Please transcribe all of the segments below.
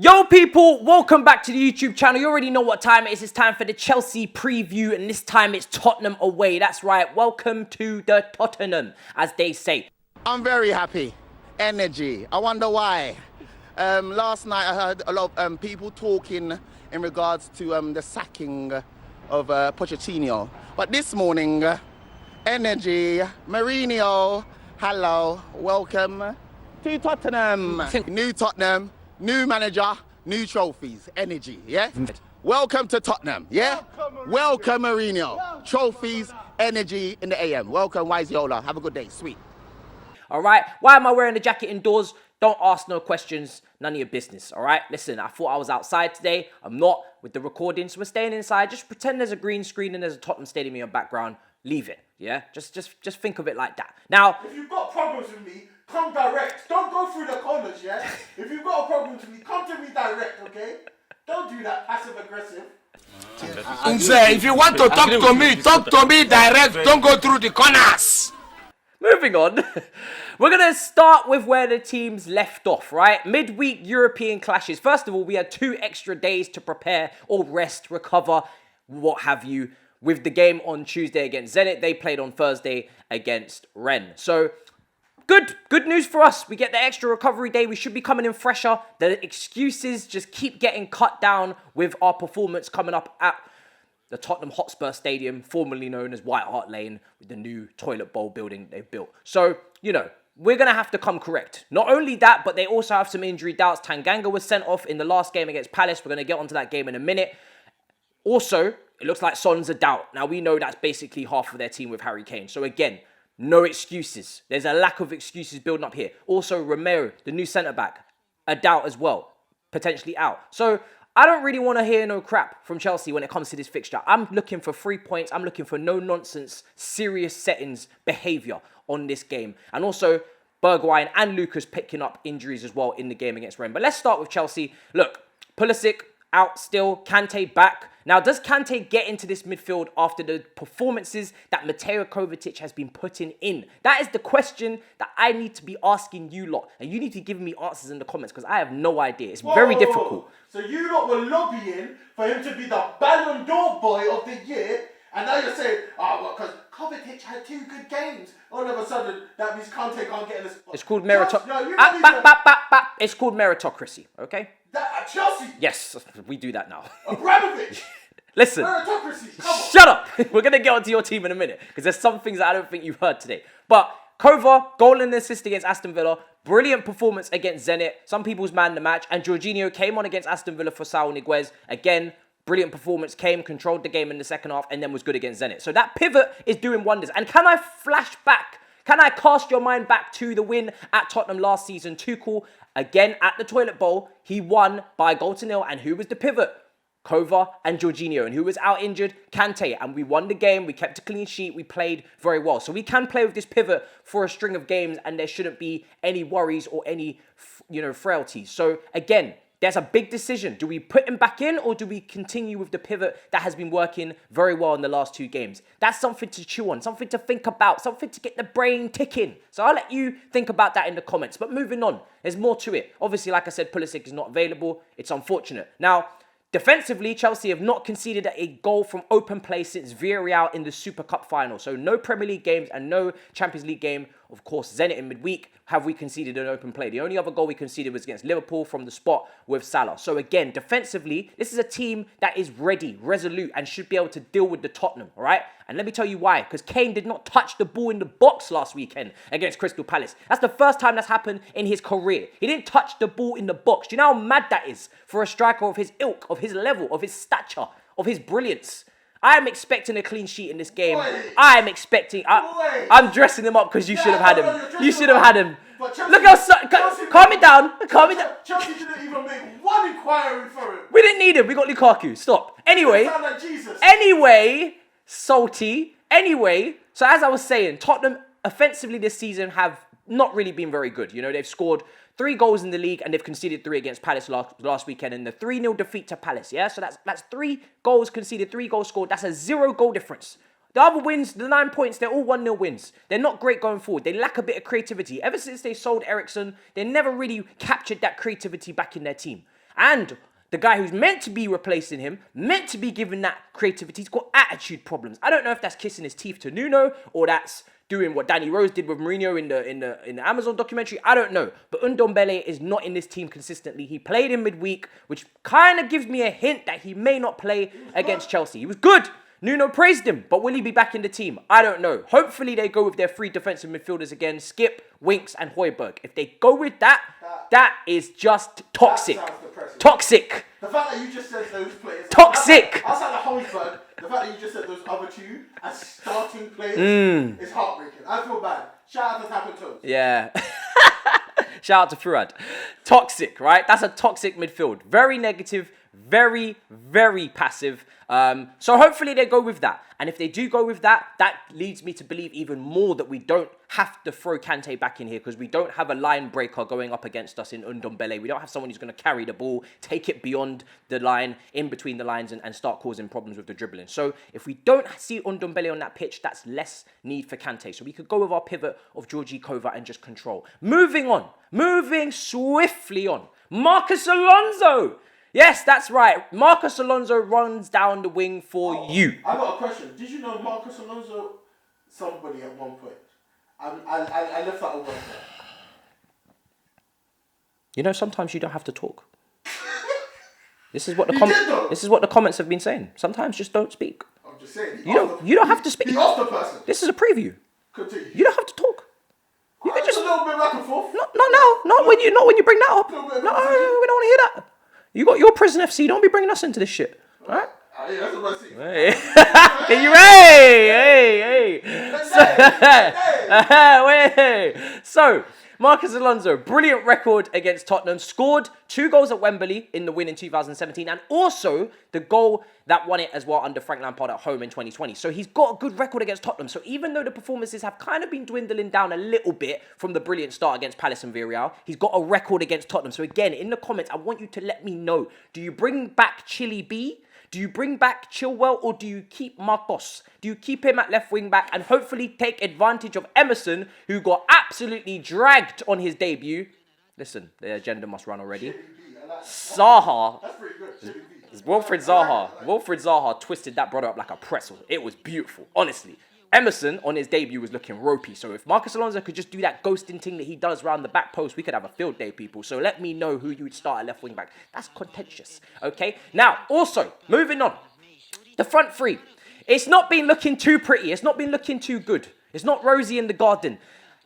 Yo people, welcome back to the YouTube channel. You already know what time it is. It's time for the Chelsea preview, and this time it's Tottenham away. That's right, welcome to the Tottenham, as they say. I'm very happy. Energy. I wonder why. Last night I heard a lot of people talking in regards to the sacking of Pochettino. But this morning, energy. Mourinho, hello, welcome to Tottenham. New Tottenham. New manager, new trophies, energy, yeah? Welcome to Tottenham, yeah? Welcome, Mourinho. Trophies, energy in the AM. Welcome, Wise Yola. Have a good day, sweet. All right, why am I wearing the jacket indoors? Don't ask no questions, none of your business, all right? Listen, I thought I was outside today. I'm not with the recording, so we're staying inside. Just pretend there's a green screen and there's a Tottenham Stadium in your background. Leave it, yeah? Just think of it like that. Now, if you've got problems with me, come direct. Don't go through the corners, yeah? If you've got a problem with me, come to me direct, okay? Don't do that passive aggressive. If you want to talk to me direct. Don't go through the corners. moving on, we're going to start with where the teams left off, right? Midweek European clashes. First of all, we had 2 extra days to prepare or rest, recover, what have you. With the game on Tuesday against Zenit, they played on Thursday against Rennes. So, good news for us. We get the extra recovery day. We should be coming in fresher. The excuses just keep getting cut down with our performance coming up at the Tottenham Hotspur Stadium, formerly known as White Hart Lane, with the new Toilet Bowl building they've built. So, you know, we're going to have to come correct. Not only that, but they also have some injury doubts. Tanganga was sent off in the last game against Palace. We're going to get onto that game in a minute. Also, it looks like Son's a doubt. Now, we know that's basically half of their team with Harry Kane. So, again, no excuses. There's a lack of excuses building up here. Also, Romero, the new centre-back, a doubt as well. Potentially out. So, I don't really want to hear no crap from Chelsea when it comes to this fixture. I'm looking for 3 points. I'm looking for no-nonsense, serious settings behaviour on this game. And also, Bergwijn and Lucas picking up injuries as well in the game against Rennes. But let's start with Chelsea. Look, Pulisic out still. Kante back. Now, does Kante get into this midfield after the performances that Mateo Kovacic has been putting in? That is the question that I need to be asking you lot. And you need to give me answers in the comments because I have no idea. It's very difficult. So you lot were lobbying for him to be the Ballon d'Or boy of the year. And now you're saying, well, because Kovacic had 2 good games. All of a sudden, that means Kante can't get in this. It's called meritocracy. It's called meritocracy, okay? That at Chelsea? Yes, we do that now. Abramovich! Listen, Meritocracy, come on. Shut up. We're going to get onto your team in a minute because there's some things that I don't think you've heard today. But Kova, goal and assist against Aston Villa. Brilliant performance against Zenit. Some people's man the match. And Jorginho came on against Aston Villa for Saul Niguez. Again, brilliant performance. Came, controlled the game in the second half and then was good against Zenit. So that pivot is doing wonders. And can I flash back? Can I cast your mind back to the win at Tottenham last season? Tuchel, again at the Toilet Bowl. He won by 1-0. And who was the pivot? Kova and Jorginho. And who was out injured? Kante. And we won the game. We kept a clean sheet. We played very well. So we can play with this pivot for a string of games and there shouldn't be any worries or any, frailties. So again, there's a big decision. Do we put him back in or do we continue with the pivot that has been working very well in the last 2 games? That's something to chew on, something to think about, something to get the brain ticking. So I'll let you think about that in the comments. But moving on, there's more to it. Obviously, like I said, Pulisic is not available. It's unfortunate. Now, defensively, Chelsea have not conceded a goal from open play since Villarreal in the Super Cup final. So no Premier League games and no Champions League game. Of course, Zenit in midweek have we conceded an open play. The only other goal we conceded was against Liverpool from the spot with Salah. So again, defensively, this is a team that is ready, resolute, and should be able to deal with the Tottenham, all right? And let me tell you why. Because Kane did not touch the ball in the box last weekend against Crystal Palace. That's the first time that's happened in his career. He didn't touch the ball in the box. Do you know how mad that is for a striker of his ilk, of his level, of his stature, of his brilliance? I am expecting a clean sheet in this game. I am expecting... I'm dressing him up because you should have had him. You should have had him. Look how... Calm it down. Calm it down. Chelsea didn't even make one inquiry for him. We didn't need him. We got Lukaku. Stop. Anyway. Sound like Jesus. Anyway, salty. Anyway, so as I was saying, Tottenham offensively this season have not really been very good. You know, they've scored 3 goals in the league and they've conceded 3 against Palace last weekend in the 3-0 defeat to Palace, yeah? So that's 3 goals conceded, 3 goals scored. That's a 0 goal difference. The other wins, the 9 points, they're all 1-0 wins. They're not great going forward. They lack a bit of creativity. Ever since they sold Eriksen, they never really captured that creativity back in their team. And the guy who's meant to be replacing him, meant to be given that creativity, he's got attitude problems. I don't know if that's kissing his teeth to Nuno or that's doing what Danny Rose did with Mourinho in the Amazon documentary. I don't know. But Ndombele is not in this team consistently. He played in midweek, which kind of gives me a hint that he may not play against Chelsea. He was good. Nuno praised him, but will he be back in the team? I don't know. Hopefully they go with their three defensive midfielders again, Skip, Winks and Højbjerg. If they go with that, that is just toxic. Toxic. The fact that you just said those players... Toxic. Outside of Højbjerg, the fact that you just said those other two as starting players is heartbreaking. I feel bad. Shout out to Tap and Toes. Yeah. Shout out to Fuad. Toxic, right? That's a toxic midfield. Very negative, very, very passive. So hopefully they go with that. And if they do go with that, that leads me to believe even more that we don't have to throw Kante back in here because we don't have a line breaker going up against us in Ndombele. We don't have someone who's going to carry the ball, take it beyond the line, in between the lines and start causing problems with the dribbling. So if we don't see Ndombele on that pitch, that's less need for Kante. So we could go with our pivot of Georgie Kova and just control. Moving swiftly on. Marcus Alonso. Yes, that's right. Marcus Alonso runs down the wing for you. I got a question. Did you know Marcus Alonso somebody at one point? I left that over there. You know, sometimes you don't have to talk. This is what the comments have been saying. Sometimes just don't speak. I'm just saying. You don't have to speak. He asked the person. This is a preview. Continue. You don't have to talk. You can just a little bit back and forth. Not now. Not when you bring that up. No, we don't want to hear that. You got your prison FC. Don't be bringing us into this shit. All right? Yeah, that's what I see. Hey. So, Marcus Alonso, brilliant record against Tottenham. Scored 2 goals at Wembley in the win in 2017. And also the goal that won it as well under Frank Lampard at home in 2020. So he's got a good record against Tottenham. So even though the performances have kind of been dwindling down a little bit from the brilliant start against Palace and Villarreal, he's got a record against Tottenham. So again, in the comments, I want you to let me know. Do you bring back Chili B? Do you bring back Chilwell or do you keep Marcos? Do you keep him at left wing back and hopefully take advantage of Emerson, who got absolutely dragged on his debut? Listen, the agenda must run already. Zaha. That's pretty good. Wilfried Zaha twisted that brother up like a pretzel. It was beautiful, honestly. Emerson on his debut was looking ropey. So if Marcus Alonso could just do that ghosting thing that he does around the back post, we could have a field day, people. So let me know who you would start at left wing back. That's contentious. Okay. Now, also, moving on. The front three. It's not been looking too pretty. It's not been looking too good. It's not rosy in the garden.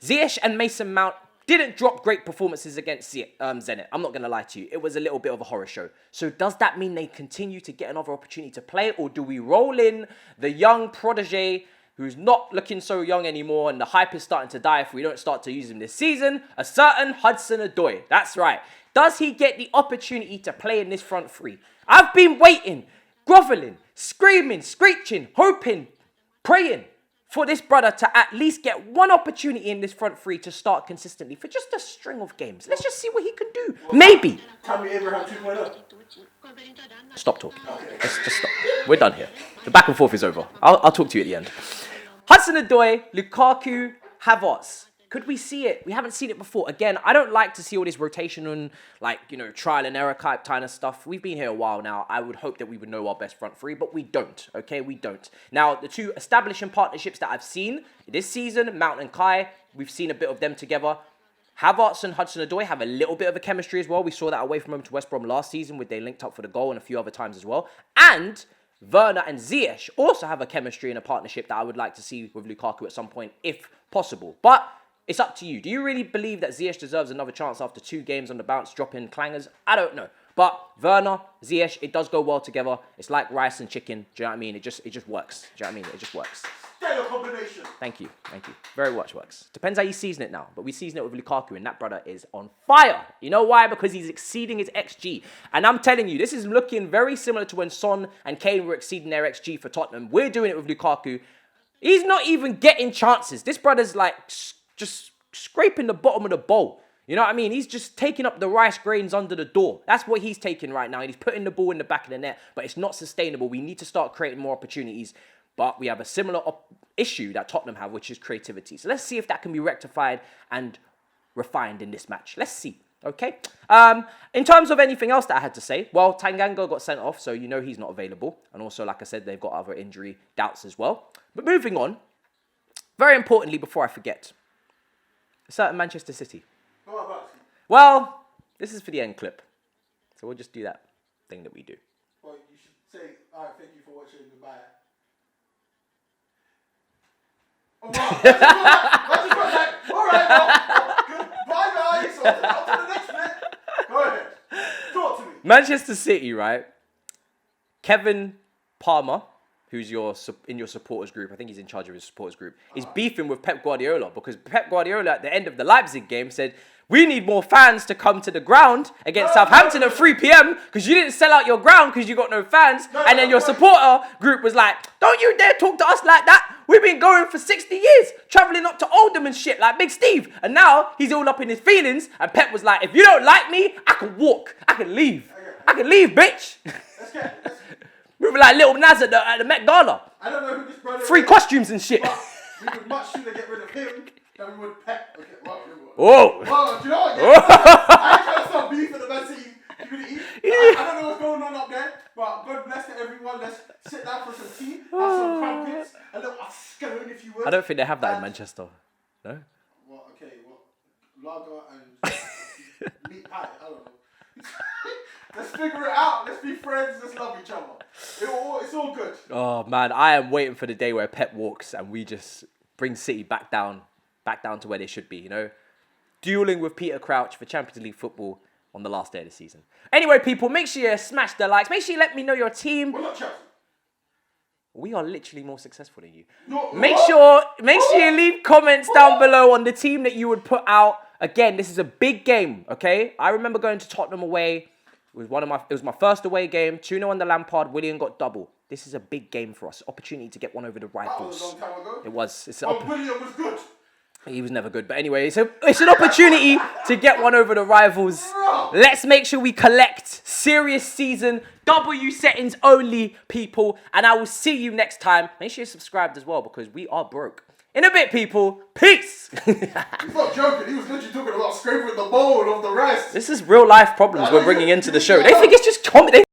Ziyech and Mason Mount didn't drop great performances against Zenit. I'm not going to lie to you. It was a little bit of a horror show. So does that mean they continue to get another opportunity to play? Or do we roll in the young protege who's not looking so young anymore and the hype is starting to die if we don't start to use him this season? A certain Hudson-Odoi. That's right. Does he get the opportunity to play in this front three? I've been waiting, groveling, screaming, screeching, hoping, praying for this brother to at least get one opportunity in this front three to start consistently for just a string of games. Let's just see what he can do. Maybe. Tammy Abraham 2.0. Stop talking. Let's just stop. We're done here. The back and forth is over. I'll talk to you at the end. Hudson-Odoi, Lukaku, Havertz. Could we see it? We haven't seen it before. Again, I don't like to see all this rotation and, trial and error type kind of stuff. We've been here a while now. I would hope that we would know our best front three, but we don't, okay? We don't. Now, the two establishing partnerships that I've seen this season, Mount and Kai, we've seen a bit of them together. Havertz and Hudson-Odoi have a little bit of a chemistry as well. We saw that away from home to West Brom last season where they linked up for the goal and a few other times as well. And Werner and Ziyech also have a chemistry and a partnership that I would like to see with Lukaku at some point, if possible. But it's up to you. Do you really believe that Ziyech deserves another chance after 2 games on the bounce, dropping clangers? I don't know. But Werner, Ziyech, it does go well together. It's like rice and chicken. Do you know what I mean? It just works. Do you know what I mean? It just works. Stellar combination. Thank you. Very much works. Depends how you season it now. But we season it with Lukaku and that brother is on fire. You know why? Because he's exceeding his XG. And I'm telling you, this is looking very similar to when Son and Kane were exceeding their XG for Tottenham. We're doing it with Lukaku. He's not even getting chances. This brother's like just scraping the bottom of the bowl. You know what I mean? He's just taking up the rice grains under the door. That's what he's taking right now. And he's putting the ball in the back of the net. But it's not sustainable. We need to start creating more opportunities. But we have a similar issue that Tottenham have, which is creativity. So let's see if that can be rectified and refined in this match. Let's see. Okay. In terms of anything else that I had to say, well, Tanganga got sent off, so you know he's not available. And also, like I said, they've got other injury doubts as well. But moving on, very importantly, before I forget, a certain Manchester City. What about you? Well, this is for the end clip. So we'll just do that thing that we do. Well, you should say, all right, thank you for watching, goodbye. Oh, wow. I just went like, all right, well, goodbye, guys. On to the next bit. Go ahead. Talk to me. Manchester City, right? Kevin Palmer, who's in your supporters group, I think he's in charge of his supporters group, is beefing with Pep Guardiola because Pep Guardiola at the end of the Leipzig game said, we need more fans to come to the ground against Southampton at 3 p.m. because you didn't sell out your ground because you got no fans. And then your supporter group was like, don't you dare talk to us like that. We've been going for 60 years, travelling up to Oldham and shit like Big Steve. And now he's all up in his feelings. And Pep was like, if you don't like me, I can walk. I can leave. I can leave, bitch. Moving like Little Naz at the Met Gala. I don't know who this brother Free is, costumes and shit. but we would much sooner get rid of him than we would Pep. Okay, Whoa. Well, do you know what? I ain't trying to start beef for the Man City community. I don't know what's going on up there, but God bless to everyone. Let's sit down for some tea, have some crumpets, a little scone if you would. I don't think they have that in Manchester. No? Well, okay, lager and meat pie. I don't know. Let's figure it out. Let's be friends. Let's love each other. It's all good. Oh, man, I am waiting for the day where Pep walks and we just bring City back down to where they should be, you know? Dueling with Peter Crouch for Champions League football on the last day of the season. Anyway, people, make sure you smash the likes. Make sure you let me know your team. We're not Chelsea. We are literally more successful than you. No, Make sure you leave comments down below on the team that you would put out. Again, this is a big game, okay? I remember going to Tottenham away. It was my first away game. 2-0 under Lampard. Willian got double. This is a big game for us. Opportunity to get one over the rivals. That was a long time ago. It was. Willian was good. He was never good. But anyway, it's an opportunity to get one over the rivals. Let's make sure we collect serious season W settings only, people. And I will see you next time. Make sure you're subscribed as well because we are broke. In a bit, people. Peace. He's not joking. He was literally talking about scraping the bowl of the rest. This is real life problems we're bringing into the show. They think it's just comedy.